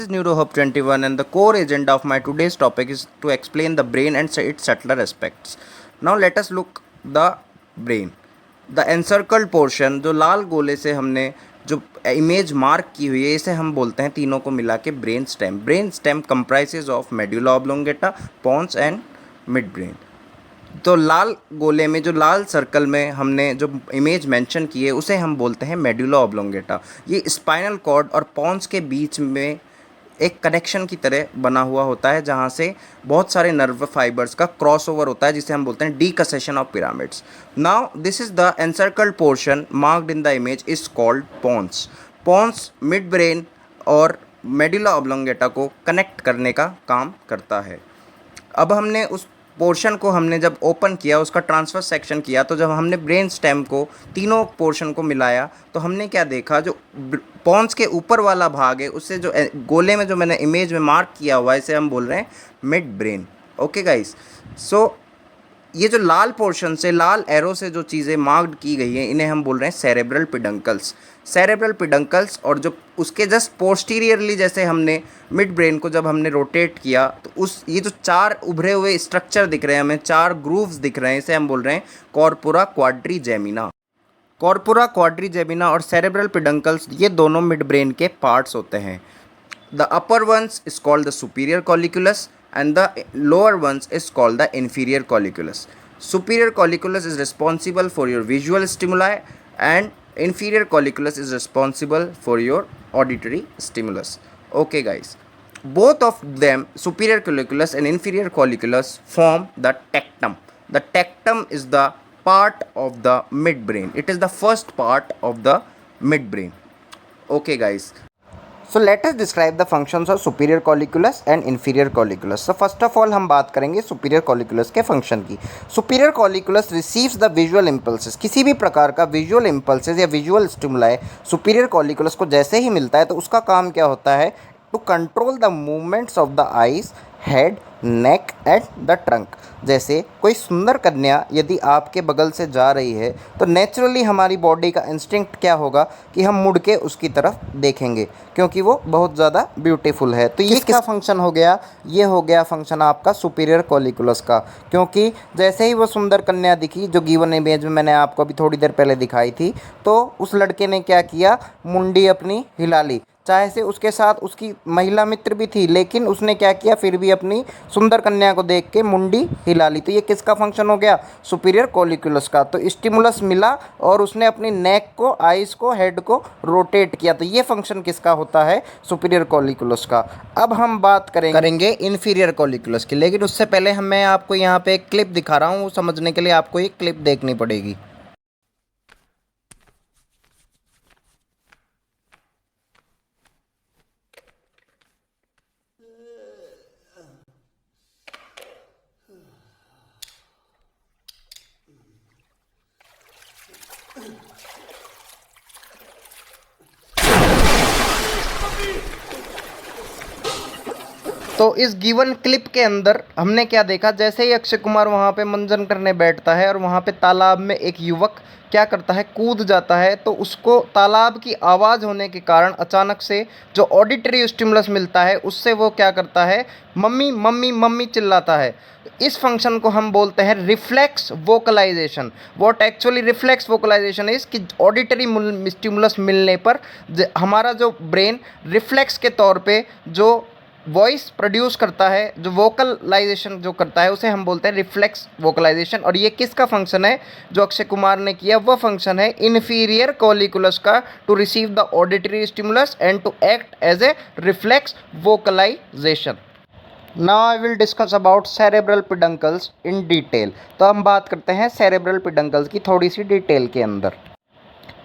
is NeuroHub21 and the core agenda of my today's topic is to explain the brain and its subtler aspects. Now let us look the brain. The encircled portion जो लाल गोले से हमने जो image mark की हुई है इसे हम बोलते हैं तीनों को मिला के brain stem. Brain stem comprises of medulla oblongata, pons and midbrain. तो लाल गोले में जो लाल सर्कल में हमने जो इमेज मेंशन की है उसे हम बोलते हैं मेडुला ऑब्लोंगेटा. ये स्पाइनल कॉर्ड और पॉन्स के बीच में एक कनेक्शन की तरह बना हुआ होता है जहाँ से बहुत सारे नर्व फाइबर्स का क्रॉसओवर होता है जिसे हम बोलते हैं decussation of pyramids. Now this is the encircled portion marked in the image is called pons. Pons mid brain और मेडुला ऑब्लोंगेटा को कनेक्ट करने का काम करता है. अब हमने उस पोर्शन को हमने जब ओपन किया उसका ट्रांसफर सेक्शन किया तो जब हमने ब्रेन स्टेम को तीनों पोर्शन को मिलाया तो हमने क्या देखा, जो पॉन्स के ऊपर वाला भाग है उससे जो गोले में जो मैंने इमेज में मार्क किया हुआ है इसे हम बोल रहे हैं मिड ब्रेन. ओके गाइस, सो ये जो लाल पोर्शन से लाल एरो से जो चीज़ें मार्क्ड की गई हैं इन्हें हम बोल रहे हैं सेरेब्रल पिडंकल्स. सेरेब्रल पिडंकल्स और जो उसके जस्ट पोस्टीरियरली जैसे हमने मिड ब्रेन को जब हमने रोटेट किया तो उस ये जो चार उभरे हुए स्ट्रक्चर दिख रहे हैं हमें, चार ग्रूव्स दिख रहे हैं, इसे हम बोल रहे हैं कॉर्पोरा क्वाड्रिजेमिना. कॉर्पोरा क्वाड्रिजेमिना और सेरेब्रल पिडंकल्स ये दोनों मिड ब्रेन के पार्ट्स होते हैं. The upper ones is called the superior colliculus and the lower ones is called the inferior colliculus. Superior colliculus is responsible for your visual stimuli and inferior colliculus is responsible for your auditory stimulus. Okay guys, both of them, superior colliculus and inferior colliculus, form the tectum. The tectum is the part of the midbrain. It is the first part of the midbrain. Okay guys, so let us describe the functions of superior colliculus and inferior colliculus. So first of all हम बात करेंगे superior colliculus के function की. Superior colliculus receives the visual impulses. किसी भी प्रकार का visual impulses या visual stimuli superior colliculus को जैसे ही मिलता है तो उसका काम क्या होता है, to control the movements of the eyes, head, neck and the trunk. जैसे कोई सुंदर कन्या यदि आपके बगल से जा रही है तो नेचुरली हमारी बॉडी का इंस्टिंक्ट क्या होगा कि हम मुड़ के उसकी तरफ देखेंगे क्योंकि वो बहुत ज़्यादा ब्यूटीफुल है. तो ये किसका फंक्शन हो गया, ये हो गया फंक्शन आपका सुपीरियर कॉलिकुलस का. क्योंकि जैसे ही वो सुंदर कन्या दिखी जो गिवन इमेज में मैंने आपको अभी थोड़ी देर पहले दिखाई थी, तो उस लड़के ने क्या किया, मुंडी अपनी हिला ली. चाहे से उसके साथ उसकी महिला मित्र भी थी लेकिन उसने क्या किया, फिर भी अपनी सुंदर कन्या को देख के मुंडी हिला ली. तो ये किसका फंक्शन हो गया, सुपीरियर कॉलिकुलस का. तो स्टिमुलस मिला और उसने अपनी नेक को, आइज़ को, हेड को रोटेट किया. तो ये फंक्शन किसका होता है, सुपीरियर कॉलिकुलस का. अब हम बात करेंगे इन्फीरियर कॉलिकुलस की, लेकिन उससे पहले मैं आपको यहाँ पे एक क्लिप दिखा रहा हूँ. वो समझने के लिए आपको एक क्लिप देखनी पड़ेगी. तो इस गिवन क्लिप के अंदर हमने क्या देखा, जैसे ही अक्षय कुमार वहाँ पे मंजन करने बैठता है और वहाँ पे तालाब में एक युवक क्या करता है, कूद जाता है, तो उसको तालाब की आवाज़ होने के कारण अचानक से जो ऑडिटरी स्टिमुलस मिलता है उससे वो क्या करता है, मम्मी मम्मी मम्मी चिल्लाता है. इस फंक्शन को हम बोलते हैं reflex vocalisation. What actually reflex vocalisation is कि ऑडिटरी स्टिमुलस मिलने पर हमारा जो ब्रेन रिफ्लेक्स के तौर पे जो वॉइस प्रोड्यूस करता है, जो वोकलाइजेशन जो करता है उसे हम बोलते हैं रिफ्लेक्स वोकलाइजेशन. और ये किसका फंक्शन है, जो अक्षय कुमार ने किया वह फंक्शन है इन्फीरियर कॉलिकुलस का, to receive the auditory stimulus and to act as a reflex vocalisation. Now I will discuss about cerebral peduncles in detail. तो हम बात करते हैं सेरेब्रल पिडंकल्स की थोड़ी सी डिटेल के अंदर.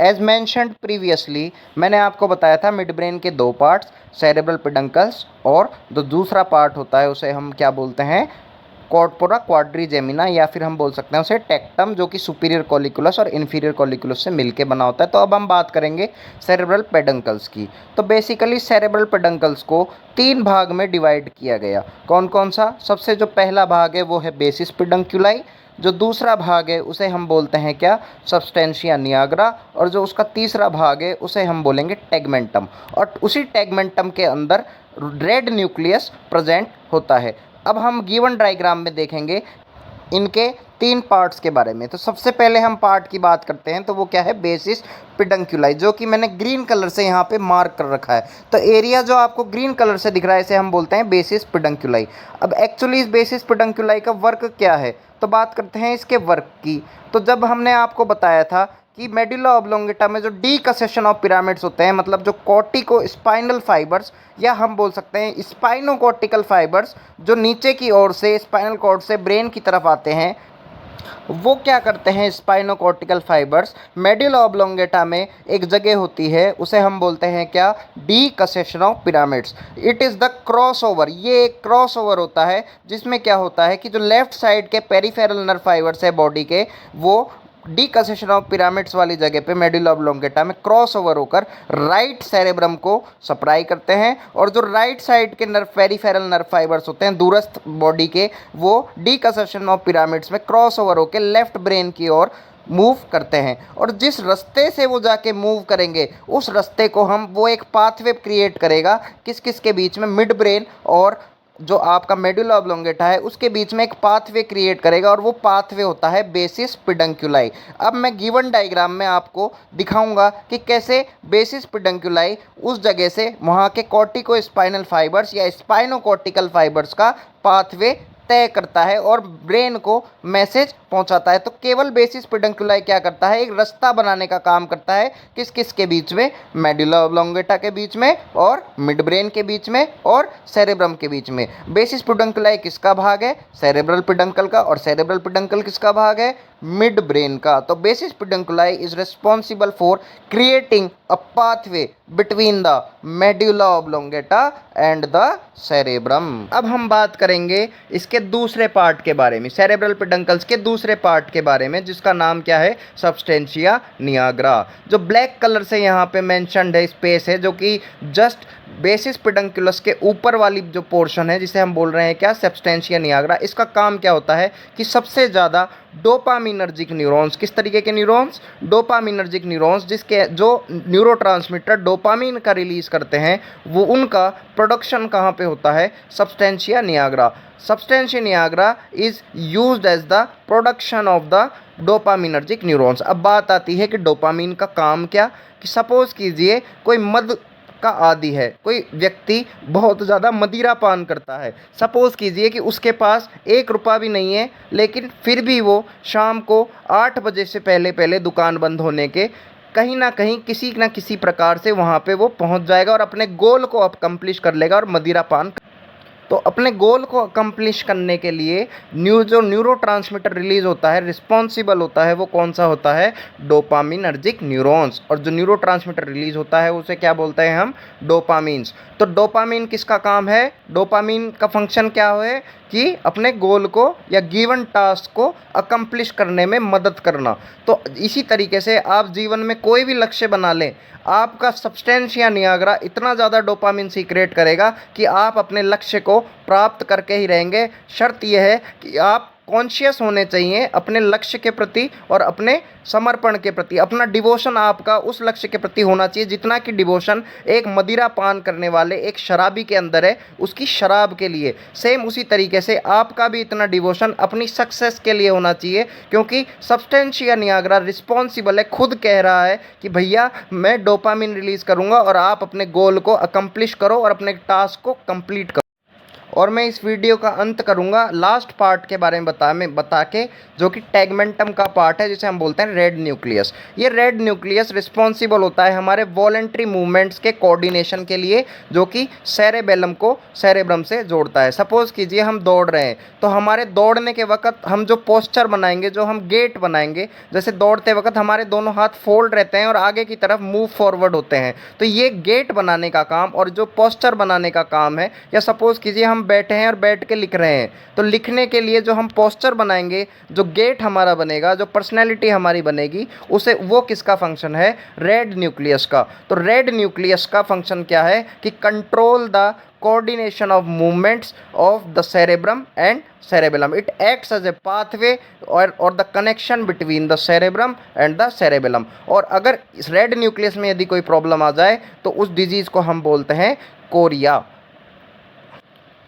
एज मैंशनड प्रीवियसली, मैंने आपको बताया था मिड ब्रेन के दो पार्ट्स, सेरेब्रल पिडंकल्स और जो दूसरा पार्ट होता है उसे हम क्या बोलते हैं, कॉर्पोरा क्वाड्रिजेमिना, या फिर हम बोल सकते हैं उसे टेक्टम, जो कि सुपीरियर कॉलिकुलस और इन्फीरियर कॉलिकुलस से मिलके बना होता है. तो अब हम बात करेंगे सेरेब्रल पेडंकल्स की. तो बेसिकली सेरेब्रल पेडंकल्स को तीन भाग में डिवाइड किया गया. कौन कौन सा, सबसे जो पहला भाग है वो है बेसिस पेडंकुलाई, जो दूसरा भाग है उसे हम बोलते हैं क्या, सब्सटेंशिया नियाग्रा, और जो उसका तीसरा भाग है उसे हम बोलेंगे टेगमेंटम. और उसी टेगमेंटम के अंदर रेड न्यूक्लियस प्रेजेंट होता है। अब हम गिवन डायग्राम में देखेंगे इनके 3 पार्ट्स के बारे में। तो सबसे पहले हम पार्ट की बात करते हैं, तो वो क्या है, बेसिस पेडंकुलाई, जो कि मैंने ग्रीन कलर से यहाँ पे मार्क कर रखा है। तो एरिया जो आपको ग्रीन कलर से दिख रहा है इसे हम बोलते हैं बेसिस पेडंकुलाई। अब एक्चुअली इस बेसिस पेडंकुलाई का वर्क क्या है, तो बात करते हैं इसके वर्क की। तो जब हमने आपको बताया था कि मेडुला ऑब्लोंगेटा में जो डीकसेशन ऑफ पिरामिड्स होते हैं, मतलब जो कॉर्टिको स्पाइनल फाइबर्स या हम बोल सकते हैं स्पाइनोकॉर्टिकल फाइबर्स, जो नीचे की ओर से स्पाइनल कॉर्ड से ब्रेन की तरफ आते हैं, वो क्या करते हैं स्पाइनोकॉर्टिकल फाइबर्स, मेडुला ऑब्लोंगेटा में एक जगह होती है, उसे हम बोलते हैं क्या, decussation of pyramids. It is the crossover, ये एक क्रॉसओवर होता है जिसमें क्या होता है कि जो लेफ्ट साइड के पेरिफेरल नर्व फाइबर्स है बॉडी के, वो डीकसेशन ऑफ पिरामिड्स वाली जगह पे मेडुला ऑब्लोंगेटा में क्रॉस ओवर होकर राइट सेरेब्रम को सप्लाई करते हैं, और जो राइट साइड के नर्व पेरिफेरल नर्व फाइबर्स होते हैं दूरस्थ बॉडी के, वो डीकसेशन ऑफ पिरामिड्स में क्रॉस ओवर होकर लेफ्ट ब्रेन की ओर मूव करते हैं। और जिस रास्ते से वो जाके मूव करेंगे उस रास्ते को हम, वो एक पाथवे क्रिएट करेगा किस किस के बीच में, मिड ब्रेन और जो आपका मेडुला ऑब्लोंगेटा है उसके बीच में एक पाथवे क्रिएट करेगा, और वो पाथवे होता है बेसिस पेडंकुलाई। अब मैं गिवन डायग्राम में आपको दिखाऊंगा कि कैसे बेसिस पेडंकुलाई उस जगह से वहाँ के कॉर्टिको स्पाइनल फाइबर्स या स्पाइनोकॉर्टिकल फाइबर्स का पाथवे तय करता है और ब्रेन को मैसेज पहुंचाता है। तो केवल बेसिस पेडंकुलाई क्या करता है, एक रास्ता बनाने का काम करता है किस किस के बीच में, मेडुला ऑब्लोंगेटा के बीच में और मिड ब्रेन के बीच में और सेरेब्रम के बीच में। बेसिस पेडंकुलाई किसका भाग है, सेरेब्रल पेडंकल का, और सेरेब्रल पेडंकल किसका भाग है, मिड ब्रेन का। तो basis pedunculi is responsible for creating a pathway between the medulla oblongata and the cerebrum. अब हम बात करेंगे इसके दूसरे पार्ट के बारे में, सेरेब्रल पेडंकल्स के दूसरे पार्ट के बारे में, जिसका नाम क्या है, सब्सटेंशिया निग्रा। जो ब्लैक कलर से यहाँ पे मेंशन्ड है स्पेस है, जो कि जस्ट बेसिस पेडंकुलस के ऊपर वाली जो पोर्शन है जिसे हम बोल रहे हैं क्या, सब्सटेंशिया निग्रा। इसका काम क्या होता है कि सबसे ज़्यादा डोपामिनर्जिक न्यूरॉन्स, किस तरीके के न्यूरॉन्स, डोपामिनर्जिक न्यूरॉन्स, जिसके जो न्यूरोट्रांसमीटर डोपामिन का रिलीज करते हैं, वो उनका प्रोडक्शन कहाँ पे होता है, substantia nigra. Substantia nigra is used as the production of the dopaminergic neurons. अब बात आती है कि डोपामिन का काम क्या, कि सपोज कीजिए कोई मद का आदी है, कोई व्यक्ति बहुत ज़्यादा मदिरा पान करता है, सपोज़ कीजिए कि उसके पास 1 रुपया भी नहीं है, लेकिन फिर भी वो शाम को 8 बजे से पहले पहले दुकान बंद होने के कहीं ना कहीं किसी न किसी प्रकार से वहाँ पे वो पहुँच जाएगा और अपने गोल को अकम्प्लिश कर लेगा और मदिरा पान। तो अपने गोल को अकम्प्लिश करने के लिए जो न्यूरोट्रांसमीटर रिलीज होता है, रिस्पॉन्सिबल होता है, वो कौन सा होता है, डोपामिनर्जिक न्यूरॉन्स। और जो न्यूरोट्रांसमीटर रिलीज होता है उसे क्या बोलते हैं हम, डोपामीन्स। तो डोपामीन किसका काम है, डोपामीन का फंक्शन क्या है कि अपने गोल को या गिवन टास्क को अकम्प्लिश करने में मदद करना। तो इसी तरीके से आप जीवन में कोई भी लक्ष्य बना लें, आपका सब्सटेंशिया निग्रा इतना ज़्यादा डोपामिन सीक्रेट करेगा कि आप अपने लक्ष्य को प्राप्त करके ही रहेंगे। शर्त यह है कि आप कॉन्शियस होने चाहिए अपने लक्ष्य के प्रति और अपने समर्पण के प्रति। अपना डिवोशन आपका उस लक्ष्य के प्रति होना चाहिए जितना कि डिवोशन एक मदिरा पान करने वाले एक शराबी के अंदर है उसकी शराब के लिए। सेम उसी तरीके से आपका भी इतना डिवोशन अपनी सक्सेस के लिए होना चाहिए, क्योंकि सब्सटेंशिया निग्रा रिस्पॉन्सिबल है, खुद कह रहा है कि भैया मैं डोपामिन रिलीज़ करूँगा और आप अपने गोल को अकम्प्लिश करो और अपने टास्क को कंप्लीट करो। और मैं इस वीडियो का अंत करूंगा लास्ट पार्ट के बारे में बता के, जो कि टैगमेंटम का पार्ट है जिसे हम बोलते हैं रेड न्यूक्लियस। ये रेड न्यूक्लियस रिस्पॉन्सिबल होता है हमारे वॉलेंट्री मूवमेंट्स के कोऑर्डिनेशन के लिए, जो कि सेरेबेलम को सेरेब्रम से जोड़ता है। सपोज कीजिए हम दौड़ रहे हैं, तो हमारे दौड़ने के वक्त हम जो पोस्चर बनाएंगे, जो हम गेट बनाएंगे, जैसे दौड़ते वक्त हमारे दोनों हाथ फोल्ड रहते हैं और आगे की तरफ मूव फॉरवर्ड होते हैं, तो ये गेट बनाने का काम और जो पोस्चर बनाने का काम है। या सपोज कीजिए हम बैठे हैं और बैठ के लिख रहे हैं, तो लिखने के लिए जो हम पोस्चर बनाएंगे, जो गेट हमारा बनेगा, जो पर्सनैलिटी हमारी बनेगी, उसे वो किसका फंक्शन है, रेड न्यूक्लियस का। तो रेड न्यूक्लियस का फंक्शन क्या है कि control the coordination of movements of the cerebrum and cerebellum. It acts as a pathway or the connection between the cerebrum and the cerebellum. और अगर इस रेड न्यूक्लियस में यदि कोई प्रॉब्लम आ जाए तो उस डिजीज़ को हम बोलते हैं chorea.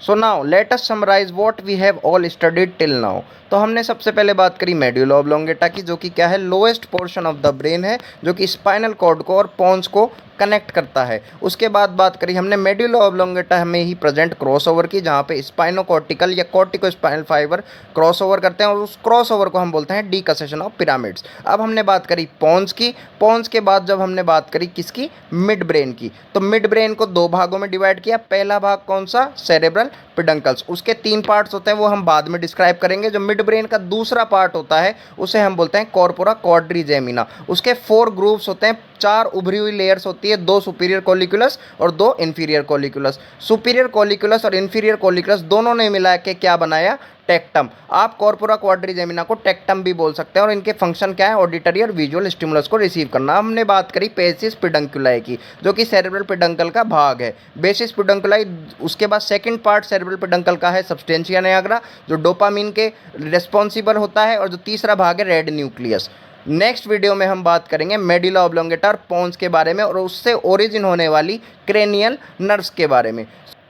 So now let us summarise what we have all studied till now. तो हमने सबसे पहले बात करी मेड्यूला ऑब्लोंगेटा की, जो कि क्या है, lowest portion of the brain है, जो कि स्पाइनल कॉर्ड को और पोन्स को कनेक्ट करता है। उसके बाद बात करी हमने मेड्यूला ऑब्लोंगेटा में ही प्रेजेंट क्रॉसओवर की, जहाँ पे स्पाइनोकॉर्टिकल या कॉर्टिको स्पाइनल फाइबर क्रॉसओवर करते हैं और उस क्रॉसओवर को हम बोलते हैं डीकसेशन ऑफ पिरामिड्स। अब हमने बात करी पोन्स की। पोन्स के बाद जब हमने बात करी किसकी, मिड ब्रेन की, तो मिड ब्रेन को दो भागों में डिवाइड किया। पहला भाग कौन सा, सेरेब्रल पिडंकल्स, उसके 3 पार्ट्स होते हैं, वो हम बाद में डिस्क्राइब करेंगे। जो मिड ब्रेन का दूसरा पार्ट होता है उसे हम बोलते हैं कॉर्पोरा क्वाड्रिजेमिना। उसके 4 ग्रुप्स होते हैं, 4 उभरी हुई लेयर्स होती है, 2 सुपीरियर कॉलिकुलस और 2 इंफीरियर कॉलिकुलस। सुपीरियर कॉलिकुलस और इंफीरियर कॉलिकुलस दोनों ने मिला के क्या बनाया, टेक्टम। आप कॉर्पोरा क्वाड्रिजेमिना को टेक्टम भी बोल सकते हैं, और इनके फंक्शन क्या है, ऑडिटरी और विजुअल स्टिमुलस को रिसीव करना। हमने बात करी बेसिस पिडंकुलाई की, जो कि सेरेब्रल पिडंकल का भाग है। बेसिस पिडंकुलाई, उसके बाद सेकंड पार्ट सेरेब्रल पिडंकल का है सब्सटेंशिया निग्रा, जो डोपामिन के रिस्पॉन्सिबल होता है, और जो तीसरा भाग है रेड न्यूक्लियस। नेक्स्ट वीडियो में हम बात करेंगे मेडुला ऑब्लोंगेटा और पोन्स के बारे में, और उससे ओरिजिन होने वाली क्रेनियल नर्व्स के बारे में।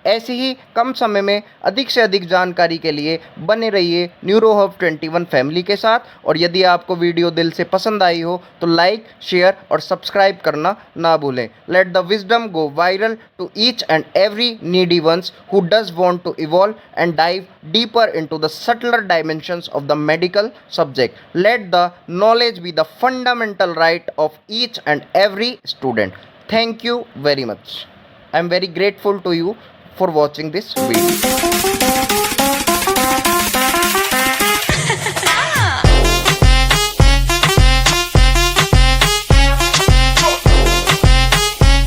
ऐसे ही कम समय में अधिक से अधिक जानकारी के लिए बने रहिए न्यूरोहब 21 फैमिली के साथ। और यदि आपको वीडियो दिल से पसंद आई हो तो लाइक, शेयर और सब्सक्राइब करना ना भूलें। Let the wisdom go viral to each and every needy ones who does want to evolve and dive deeper into the subtler dimensions of the medical subject. Let the knowledge be the fundamental right of each and every student. Thank you very much. I am very grateful to you for watching this video.